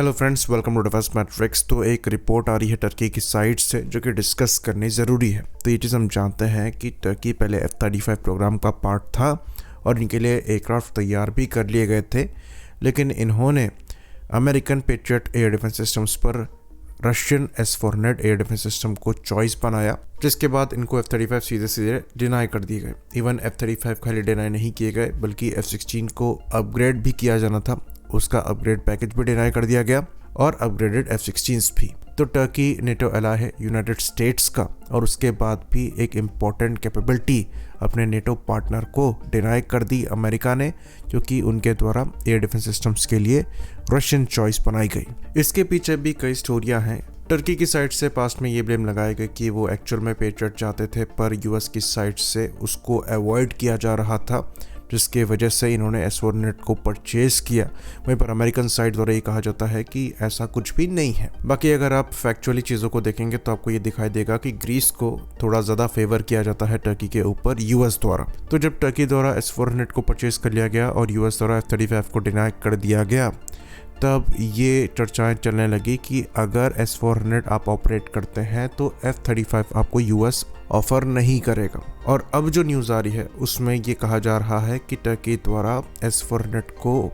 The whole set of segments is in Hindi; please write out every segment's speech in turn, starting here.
Hello friends, welcome to Defence Matrix. तो एक रिपोर्ट आ रही है टर्की की साइड से जो कि डिस्कस करनी ज़रूरी है। तो ये चीज़ हम जानते हैं कि टर्की पहले F-35 प्रोग्राम का पार्ट था और इनके लिए एयरक्राफ्ट तैयार भी कर लिए गए थे, लेकिन इन्होंने American Patriot air defence systems पर Russian S-400 air defence system को चॉइस बनाया, जिसके बाद इनको F-35 सीधे सीधे डिनाई कर दिए गए। इवन F-35 खाली डिनाई नहीं किए गए बल्कि F-16 को अपग्रेड भी किया जाना था, उसका अपग्रेड पैकेज भी डिनाई कर दिया गया और अपग्रेडेड F-16s भी। तो टर्की नेटो एलाय है यूनाइटेड स्टेट्स का, और उसके बाद भी एक इम्पॉर्टेंट कैपेबिलिटी अपने नेटो पार्टनर को डिनाई कर दी अमेरिका ने, क्योंकि उनके द्वारा एयर डिफेंस सिस्टम्स के लिए रशियन चॉइस बनाई गई। इसके पीछे भी कई स्टोरियां हैं। टर्की की साइड से पास्ट में ये ब्लेम लगाया गया कि वो एक्चुअल में पेट्रियट चाहते थे, पर यूएस की साइड से उसको अवॉइड किया जा रहा था, जिसके वजह से इन्होंने S-400 को परचेज किया। वहीं पर अमेरिकन साइड द्वारा ये कहा जाता है कि ऐसा कुछ भी नहीं है। बाकी अगर आप फैक्चुअली चीज़ों को देखेंगे तो आपको ये दिखाई देगा कि ग्रीस को थोड़ा ज़्यादा फेवर किया जाता है टर्की के ऊपर यूएस द्वारा। तो जब टर्की द्वारा S-400 को परचेज कर लिया गया और यूएस द्वारा F-35 को डिनाई कर दिया गया, तब ये चर्चाएं चलने लगी कि अगर S-400 आप ऑपरेट करते हैं तो F-35 आपको यूएस ऑफर नहीं करेगा। और अब जो न्यूज़ आ रही है उसमें ये कहा जा रहा है कि टर्की द्वारा S-400 को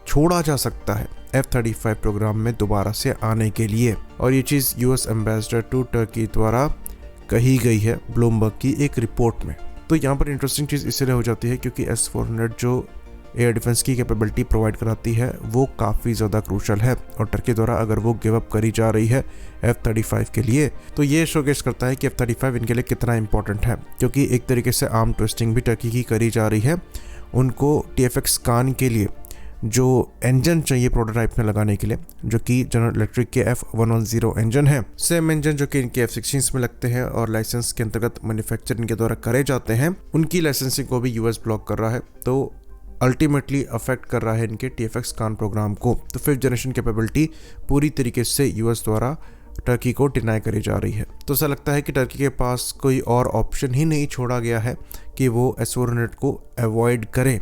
छोड़ा जा सकता है F-35 प्रोग्राम में दोबारा से आने के लिए, और ये चीज़ यूएस एम्बेसडर टू टर्की द्वारा कही गई है ब्लूमबर्ग की एक रिपोर्ट में। तो यहाँ पर इंटरेस्टिंग चीज़ इसलिए हो जाती है क्योंकि S-400 जो एयर डिफेंस की कैपेबिलिटी प्रोवाइड कराती है वो काफ़ी ज़्यादा क्रूशल है, और टर्की द्वारा अगर वो गिव अप करी जा रही है F-35 के लिए, तो ये शोकेस करता है कि F-35 इनके लिए कितना इंपॉर्टेंट है। क्योंकि एक तरीके से आर्म ट्विस्टिंग भी टर्की की करी जा रही है। उनको TFX कान के लिए जो इंजन चाहिए प्रोटोटाइप में लगाने के लिए, जो कि जनरल इलेक्ट्रिक के F110 इंजन है, सेम इंजन जो कि इनके F-16 में लगते हैं और लाइसेंस के अंतर्गत मैन्युफैक्चर इनके द्वारा करे जाते हैं, उनकी लाइसेंसिंग को भी यूएस ब्लॉक कर रहा है। तो अल्टीमेटली अफेक्ट कर रहा है इनके TFX कान प्रोग्राम को। तो 5th जनरेशन कैपेबिलिटी पूरी तरीके से यूएस द्वारा टर्की को डिनाई करी जा रही है। तो ऐसा लगता है कि टर्की के पास कोई और ऑप्शन ही नहीं छोड़ा गया है कि वो S-400 को अवॉइड करें,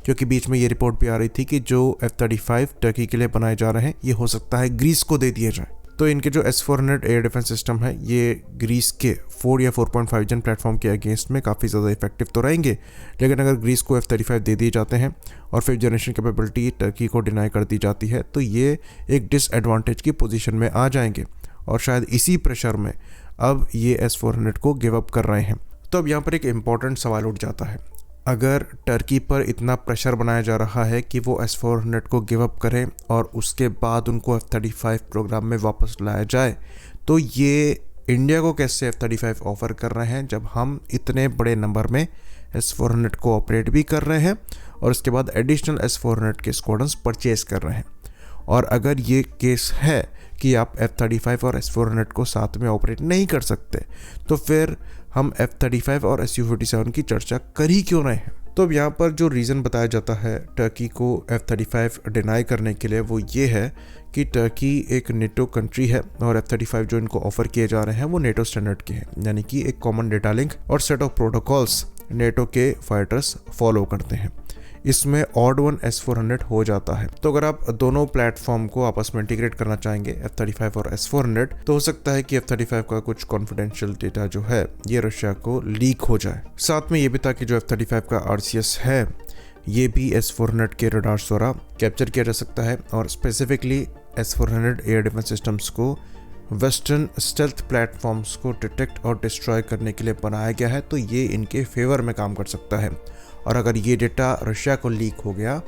क्योंकि बीच में ये रिपोर्ट भी आ रही थी कि जो F-35 टर्की के लिए बनाए जा रहे हैं ये हो सकता है ग्रीस को दे दिए जाए। तो इनके जो S-400 एयर डिफेंस सिस्टम है ये ग्रीस के 4 या 4.5 जन प्लेटफॉर्म के अगेंस्ट में काफ़ी ज़्यादा इफेक्टिव तो रहेंगे, लेकिन अगर ग्रीस को F-35 दे दिए जाते हैं और 5th जनरेशन कैपेबिलिटी टर्की को डिनाई कर दी जाती है, तो ये एक डिसएडवांटेज की पोजीशन में आ जाएंगे, और शायद इसी प्रेशर में अब ये S-400 को गिव अप कर रहे हैं। तो अब यहाँ पर एक इम्पॉर्टेंट सवाल उठ जाता है, अगर टर्की पर इतना प्रेशर बनाया जा रहा है कि वो S-400 को गिव अप करें और उसके बाद उनको F-35 प्रोग्राम में वापस लाया जाए, तो ये इंडिया को कैसे F-35 ऑफर कर रहे हैं जब हम इतने बड़े नंबर में S-400 को ऑपरेट भी कर रहे हैं और उसके बाद एडिशनल S-400 के स्क्वाड्रन्स परचेज कर रहे हैं। और अगर ये केस है कि आप F-35 और S-400 को साथ में ऑपरेट नहीं कर सकते, तो फिर हम F-35 और Su-57 की चर्चा कर ही क्यों रहे हैं। तो अब यहाँ पर जो रीज़न बताया जाता है टर्की को F-35 डिनाई करने के लिए वो ये है कि टर्की एक नेटो कंट्री है और F-35 जो इनको ऑफर किए जा रहे हैं वो नेटो स्टैंडर्ड के हैं, यानी कि एक कॉमन डेटा लिंक और सेट ऑफ प्रोटोकॉल्स नेटो के फाइटर्स फॉलो करते हैं। इसमें ऑड वन S-400 हो जाता है। तो अगर आप दोनों प्लेटफॉर्म को आपस में इंटीग्रेट करना चाहेंगे F-35 और S-400, तो हो सकता है कि F-35 का कुछ कॉन्फिडेंशियल डेटा जो है ये रशिया को लीक हो जाए। साथ में ये भी था कि जो F-35 का RCS है ये भी S-400 के रडार्स द्वारा कैप्चर किया जा सकता है, और specifically S-400 air defence systems को वेस्टर्न स्टेल्थ प्लेटफॉर्म्स को डिटेक्ट और डिस्ट्रॉय करने के लिए बनाया गया है। तो ये इनके फेवर में काम कर सकता है, और अगर ये डेटा रशिया को लीक हो गया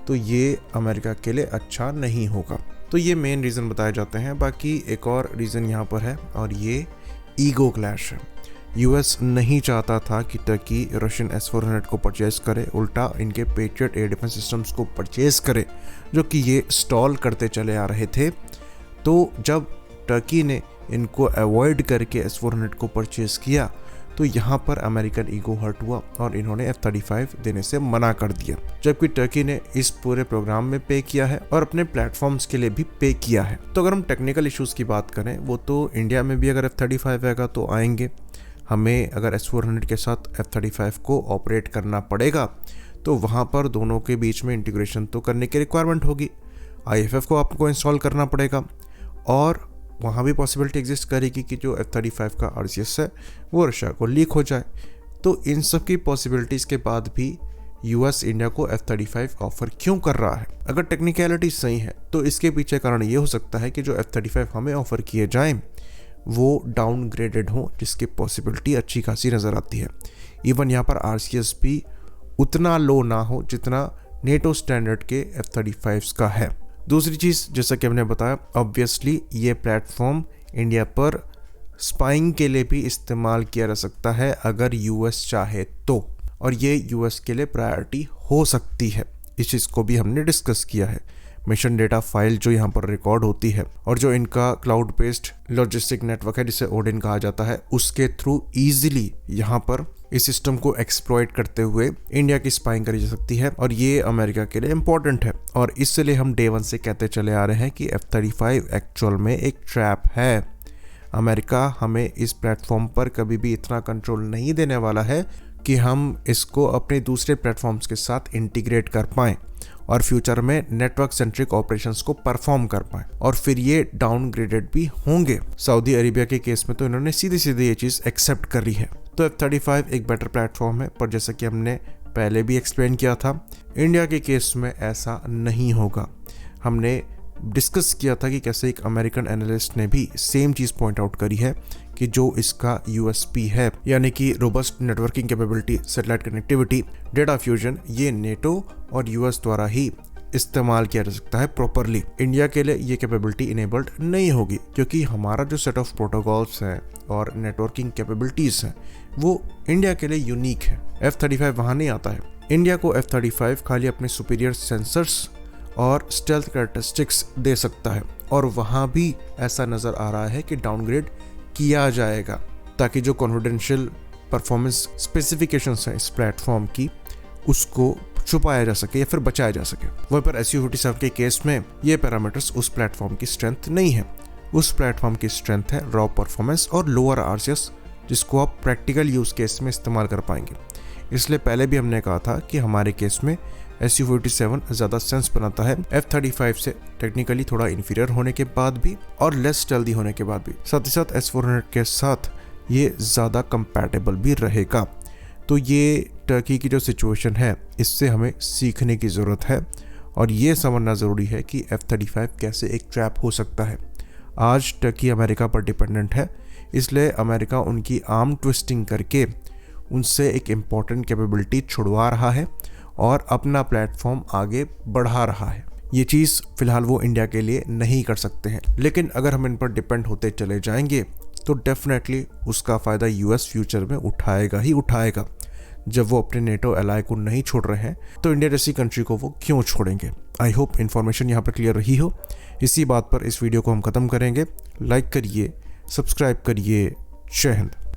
तो ये अमेरिका के लिए अच्छा नहीं होगा। तो ये मेन रीज़न बताए जाते हैं। बाकी एक और रीज़न यहाँ पर है, और ये ईगो क्लैश है। यूएस नहीं चाहता था कि टर्की रशियन S-400 को परचेज करे, उल्टा इनके पेट्रियट एयर डिफेंस सिस्टम्स को परचेज करे, जो कि ये स्टॉल करते चले आ रहे थे। तो जब टर्की ने इनको अवॉइड करके S-400 को परचेज किया, तो यहाँ पर अमेरिकन ईगो हर्ट हुआ और इन्होंने F-35 देने से मना कर दिया, जबकि टर्की ने इस पूरे प्रोग्राम में पे किया है और अपने प्लेटफॉर्म्स के लिए भी पे किया है। तो अगर हम टेक्निकल इश्यूज की बात करें, वो तो इंडिया में भी अगर F-35 आएगा तो आएंगे। हमें अगर S-400 के साथ F-35 को ऑपरेट करना पड़ेगा, तो वहाँ पर दोनों के बीच में इंटीग्रेशन तो करने की रिक्वायरमेंट होगी। IFF को आपको इंस्टॉल करना पड़ेगा और वहाँ भी पॉसिबिलिटी एग्जिस्ट करेगी कि जो F-35 का RCS है वो रशिया को लीक हो जाए। तो इन सब की पॉसिबिलिटीज़ के बाद भी US इंडिया को F-35 ऑफर क्यों कर रहा है? अगर टेक्निकलिटी सही है तो इसके पीछे कारण ये हो सकता है कि जो F-35 हमें ऑफर किए जाएं वो डाउनग्रेडेड हो, जिसकी पॉसिबिलिटी अच्छी खासी नज़र आती है। इवन यहाँ पर RCS भी उतना लो ना हो जितना नेटो स्टैंडर्ड के F-35 का है। दूसरी चीज़, जैसा कि हमने बताया, ऑब्वियसली ये प्लेटफॉर्म इंडिया पर स्पाइंग के लिए भी इस्तेमाल किया जा सकता है अगर US चाहे तो, और ये US के लिए प्रायोरिटी हो सकती है। इस चीज़ को भी हमने डिस्कस किया है। मिशन डेटा फाइल जो यहाँ पर रिकॉर्ड होती है और जो इनका क्लाउड बेस्ड लॉजिस्टिक नेटवर्क है जिसे ओडिन कहा जाता है, उसके थ्रू ईजिली यहाँ पर इस सिस्टम को एक्सप्लॉइट करते हुए इंडिया की स्पाइंग करी जा सकती है, और ये अमेरिका के लिए इम्पोर्टेंट है। और इसलिए हम डे वन से कहते चले आ रहे हैं कि F-35 एक्चुअल में एक ट्रैप है। अमेरिका हमें इस प्लेटफॉर्म पर कभी भी इतना कंट्रोल नहीं देने वाला है कि हम इसको अपने दूसरे प्लेटफॉर्म्स के साथ इंटीग्रेट कर पाएं और फ्यूचर में नेटवर्क सेंट्रिक ऑपरेशंस को परफॉर्म कर पाएं, और फिर ये डाउनग्रेडेड भी होंगे। सऊदी अरेबिया के केस में तो इन्होंने सीधे सीधे ये चीज़ एक्सेप्ट करी है। तो F-35 एक बेटर प्लेटफॉर्म है, पर जैसा कि हमने पहले भी एक्सप्लेन किया था, इंडिया के केस में ऐसा नहीं होगा। हमने डिस्कस किया था कि कैसे एक अमेरिकन एनालिस्ट ने भी सेम चीज़ पॉइंट आउट करी है कि जो इसका USP है, यानी कि robust networking capability, satellite connectivity, data fusion, ये नेटो और US द्वारा ही इस्तेमाल किया जा सकता है प्रॉपरली। इंडिया के लिए ये कैपेबिलिटी इनेबल्ड नहीं होगी क्योंकि हमारा जो सेट ऑफ प्रोटोकॉल्स हैं और नेटवर्किंग कैपेबिलिटीज़ हैं वो इंडिया के लिए यूनिक है। F-35 वहाँ नहीं आता है। इंडिया को F-35 खाली अपने सुपीरियर सेंसर्स और स्टेल्थ कैरेक्टरिस्टिक्स दे सकता है, और वहाँ भी ऐसा नज़र आ रहा है कि डाउनग्रेड किया जाएगा ताकि जो कॉन्फिडेंशियल परफॉर्मेंस स्पेसिफिकेशंस हैं इस प्लेटफॉर्म की उसको छुपाया जा सके या फिर बचाया जा सके। वहीं पर Su-57 के केस में ये पैरामीटर्स उस प्लेटफॉर्म की स्ट्रेंथ नहीं है। उस प्लेटफॉर्म की स्ट्रेंथ है रॉ परफॉर्मेंस और लोअर RCS, जिसको आप प्रैक्टिकल यूज केस में इस्तेमाल कर पाएंगे। इसलिए पहले भी हमने कहा था कि हमारे केस में Su-57 ज़्यादा सेंस बनाता है F-35 से, टेक्निकली थोड़ा इन्फीरियर होने के बाद भी और लेस स्टेल्दी होने के बाद भी। साथ ही साथ S-400 के साथ ये ज़्यादा कंपैटिबल भी रहेगा। तो ये टर्की की जो सिचुएशन है इससे हमें सीखने की ज़रूरत है, और ये समझना ज़रूरी है कि F-35 कैसे एक ट्रैप हो सकता है। आज टर्की अमेरिका पर डिपेंडेंट है, इसलिए अमेरिका उनकी आर्म ट्विस्टिंग करके उनसे एक इम्पॉर्टेंट कैपेबिलिटी छुड़वा रहा है और अपना प्लेटफॉर्म आगे बढ़ा रहा है। ये चीज़ फ़िलहाल वो इंडिया के लिए नहीं कर सकते हैं, लेकिन अगर हम इन पर डिपेंड होते चले जाएंगे तो डेफिनेटली उसका फ़ायदा US फ्यूचर में उठाएगा ही उठाएगा। जब वो अपने नेटो एलाई को नहीं छोड़ रहे हैं तो इंडिया जैसी कंट्री को वो क्यों छोड़ेंगे। आई होप इन्फॉर्मेशन यहाँ पर क्लियर रही हो। इसी बात पर इस वीडियो को हम ख़त्म करेंगे। लाइक करिए, सब्सक्राइब करिए। जय हिंद।